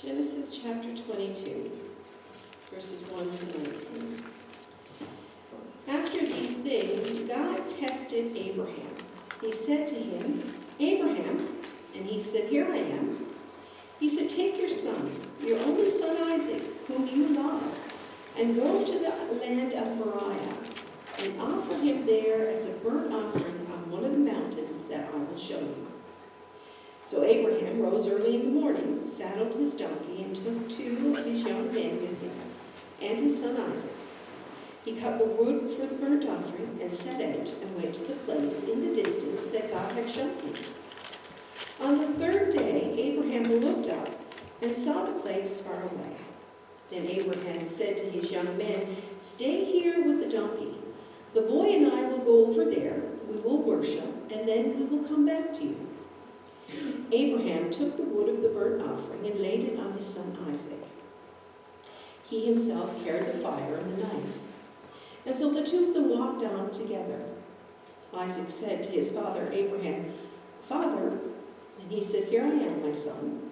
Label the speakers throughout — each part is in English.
Speaker 1: Genesis chapter 22, verses 1 to 19. After these things, God tested Abraham. He said to him, "Abraham," and he said, "Here I am." He said, "Take your son, your only son Isaac, whom you love, and go to the land of Moriah, and offer him there as a burnt offering on one of the mountains that I will show you." So Abraham rose early in the morning, saddled his donkey, and took 2 of his young men with him, and his son Isaac. He cut the wood for the burnt offering, and set out and went to the place in the distance that God had shown him. On the 3rd day, Abraham looked up and saw the place far away. Then Abraham said to his young men, "Stay here with the donkey. The boy and I will go over there, we will worship, and then we will come back to you." Abraham took the wood of the burnt offering and laid it on his son Isaac. He himself carried the fire and the knife. And so the 2 of them walked on together. Isaac said to his father Abraham, "Father," and he said, "Here I am, my son."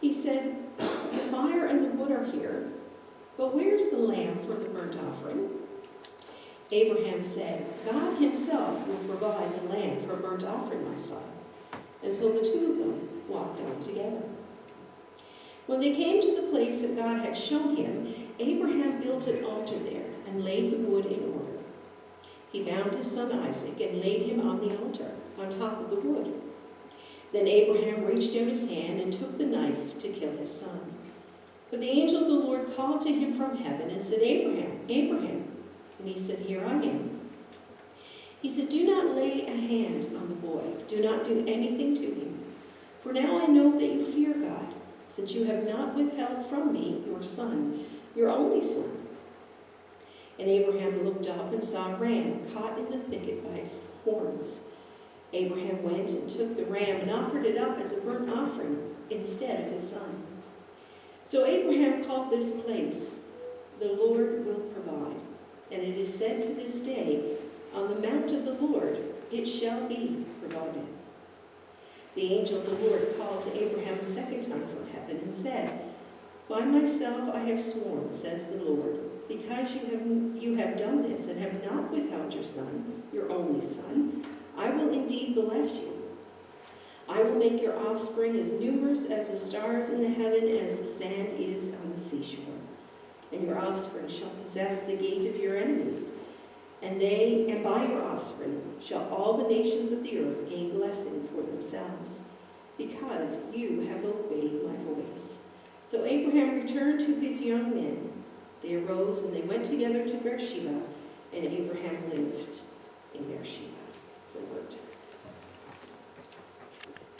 Speaker 1: He said, "The fire and the wood are here, but where is the lamb for the burnt offering?" Abraham said, "God himself will provide the lamb for a burnt offering, my son." And so the 2 of them walked on together. When they came to the place that God had shown him, Abraham built an altar there and laid the wood in order. He bound his son Isaac and laid him on the altar, on top of the wood. Then Abraham reached out his hand and took the knife to kill his son. But the angel of the Lord called to him from heaven and said, "Abraham, Abraham." And he said, "Here I am." He said, "Do not lay a hand on the boy. Do not do anything to him. For now I know that you fear God, since you have not withheld from me your son, your only son." And Abraham looked up and saw a ram caught in the thicket by its horns. Abraham went and took the ram and offered it up as a burnt offering instead of his son. So Abraham called this place, "The Lord will provide." And it is said to this day, "On the mount of the Lord it shall be provided." The angel of the Lord called to Abraham a second time from heaven and said, "By myself I have sworn, says the Lord, because you have done this and have not withheld your son, your only son, I will indeed bless you. I will make your offspring as numerous as the stars in the heaven and as the sand is on the seashore. And your offspring shall possess the gate of your enemies. And by your offspring shall all the nations of the earth gain blessing for themselves, because you have obeyed my voice." So Abraham returned to his young men. They arose and they went together to Beersheba, and Abraham lived in Beersheba. The word.